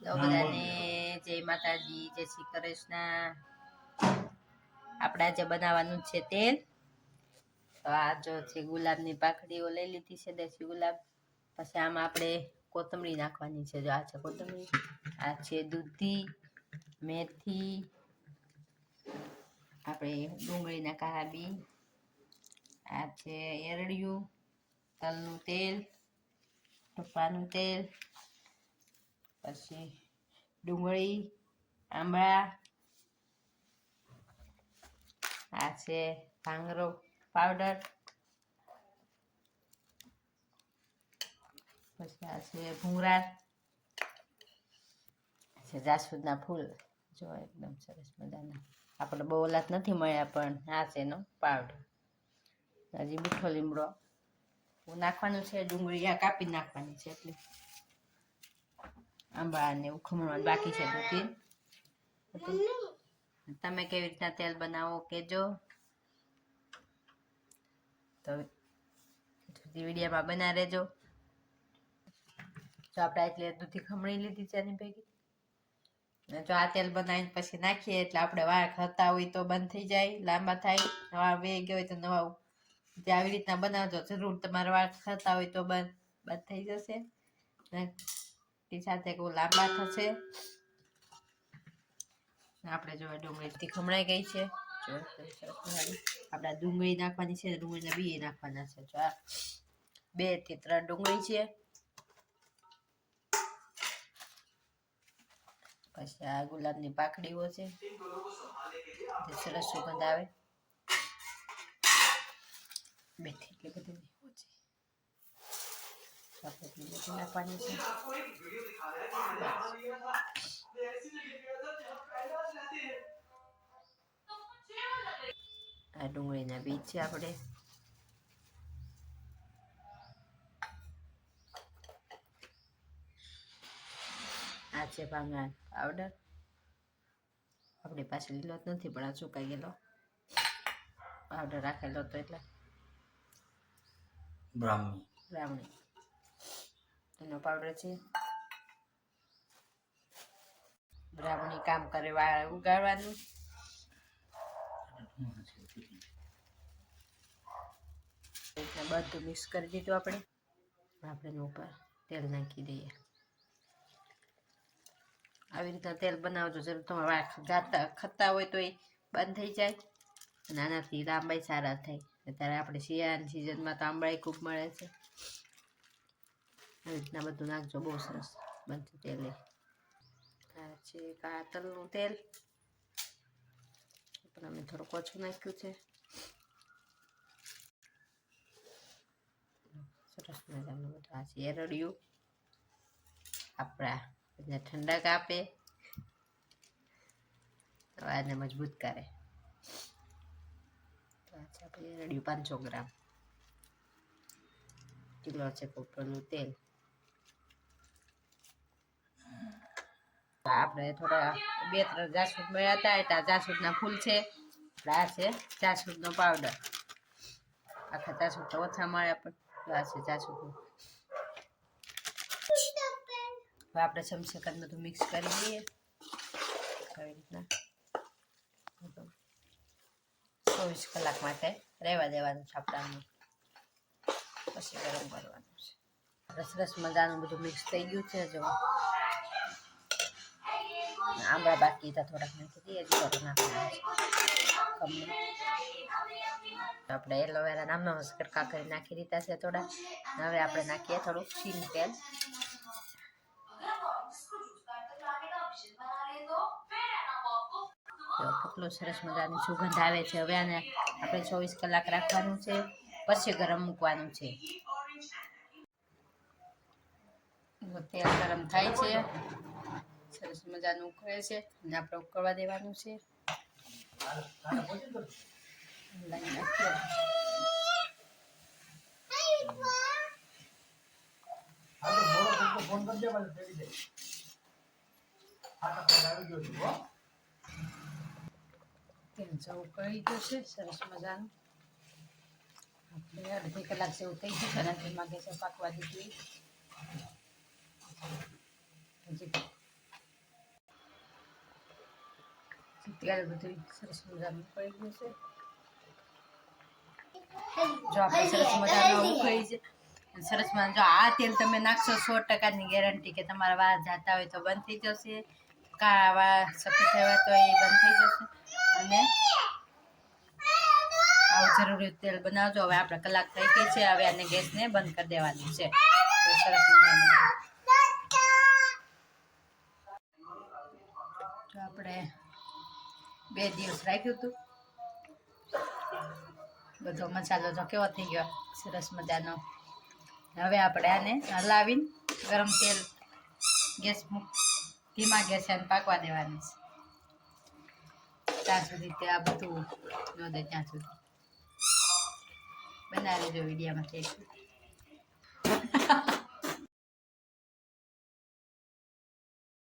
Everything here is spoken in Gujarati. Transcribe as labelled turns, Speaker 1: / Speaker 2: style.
Speaker 1: તો બધાને જય માતાજી, જય શ્રી કૃષ્ણ. આપણે આજે બનાવવાનું છે તેલ. તો આ જો છે ગુલાબની પાકડીઓ લઈ લીધી છે, દેશી ગુલાબ. પછી આમાં આપણે કોથમરી નાખવાની છે. જો આ છે કોથમરી, આ છે દૂધી, મેથી, આપણે ડુંગળીના કાળા બી, આ છે એરડિયું, તલનું તેલ, ટોપાનું તેલ, પછી ડુંગળી, આંબળા, આ છે ભાંગરો પાવડર, પછી આ છે ભૂંગળા, છે જાસૂદના ફૂલ. જો એકદમ સરસ મજાના. આપણે બહુ ઓલાત નથી મળ્યા, પણ આ છે એનો પાવડર. હજી મીઠો લીમડો નાખવાનું છે. ડુંગળી આ કાપી નાખવાની છે. એટલે આંબા ને ખમણવાનું બાકી છે. તમે કેવી રીતના તેલ બનાવો કેજો. તો વિડીયોમાં બના રહેજો. જો આપણે એટલે દૂધી ખમણી લીધી છે એની ભેગી. જો આ તેલ બનાવીને પછી નાખીએ એટલે આપણે વાળ ખરતા હોય તો બંધ થઈ જાય, લાંબા થાય. વાળ વહી ગયા હોય તો નવા જે આવી રીતના બનાવજો. જરૂર તમારા વાળ ખરતા હોય તો બંધ થઈ જશે. એ સાથે લાંબા થશે. આપણે જો ડુંગળી ખમણાઈ ગઈ છે. જો આપણે ડુંગળી નાખવાની છે. ડુંગળીના બી નાખવાના છે. જો આ 2 થી 3 ડુંગળી છે. પછી આ ગુલાબની પાકડીઓ છે, તે સરસ સુગંધ આવે. મેથી એટલે બધી મેથી નાખવાની છે. આ ડુંગળીના બીજ છે. આપણે આ છે ભાંગરા પાવડર. આપણી પાસે લીલો જ નથી, પણ આ સુકાઈ ગયેલો પાવડર રાખેલો તો એટલે બ્રાહ્મણી એનો પાવડર છે. બ્રાહ્મણી કામ કરે વાળ ઉગાડવાનું. બધું મિક્સ કરી દીધું. આપણે ઉપર તેલ નાખી દઈએ. આવી રીતના તેલ બનાવજો. જરૂર તમારા વાળ ખરતા હોય તો એ બંધ થઈ જાય. અને આનાથી લાંબાઈ સારા થાય. અત્યારે આપણે શિયાળાની સિઝનમાં તો આંબળાઈ ખૂબ મળે છે. આવી રીતના બધું નાખજો. બહુ સરસ બનશે તેલ. આ છે કાળા તલનું તેલ, પણ અમે થોડુંક ઓછું નાખ્યું છે. સરસ મજાનું બધું. આ છે એરડિયું, આપણા ઠંડક આપે, વાળને મજબૂત કરે. તો આ છે આપણે એરડિયું 500 ગ્રામ. કિલો છે કોપરનું તેલ. આપણે થોડા 2-3 જાસૂદ મળ્યા હતા, એટલે જાસૂદના ફૂલ છે. આ છે જાસૂદનો પાવડર. આખા જાસૂદ તો ઓછા મળ્યા, પણ આ છે જાસૂદનું. હવે આપણે ચમચી બધું મિક્સ કરી દઈએ. આવી રીતના 24 કલાક માટે રહેવા દેવાનું છે. આપણાનું પછી ગરમ કરવાનું છે. સરસ મજાનું બધું મિક્સ થઈ ગયું છે. જો આંબળા બાકી હતા, થોડાક નાખી દઈએ. આપણે એલોવેરા નામનો કટકા કરી નાખી દીધા છે થોડા. હવે આપણે નાખીએ થોડુંક સિંગ તેલ. કેટલું સરસ મજાની સુગંધ આવે છે. હવે આને આપણે 24 કલાક રાખવાનું છે, પછી ગરમ મૂકવાનું છે. તેલ ગરમ થાય છે, સરસ મજાનું ઉકળે છે, અને આપણે ઉકળવા દેવાનું છે. તેલ જો ઉકળી ગયું છે સરસ મજાનું. આપણે અડધી કલાક જેવું થઈ ગયું. એનાથી માગે છે પાકવા દીધું. હજી તેલ બધું સરસ મજાનું પડી ગયું છે. જો આપણે સરસ મજાનું ઉકળી છે સરસ મજાનું. જો આ તેલ તમે નાખશો 100%ની ગેરંટી કે તમારા વાળ જાતા હોય તો બંધ થઈ જશે, કાળા વાળ સફેદ થયા તો એ બંધ થઈ જશે. અને આવું જરૂરી તેલ બનાવજો. હવે આપણે કલાક થઈ ગઈ છે, હવે આને ગેસને બંધ કરી દેવાની છે. તો સરસ મજાનું જો આપણે 2 દિવસ રાખ્યું હતું, બધો મસાલો જો કેવો થઈ ગયો સરસ મજાનો. હવે આપણે આને હલાવીને ગરમ તેલ ગેસ ધીમા ગેસે પાકવા દેવાની છે ત્યાં સુધી. તે આ બધું ન દે ત્યાં સુધી બનાવી દેજો વિડીયોમાં.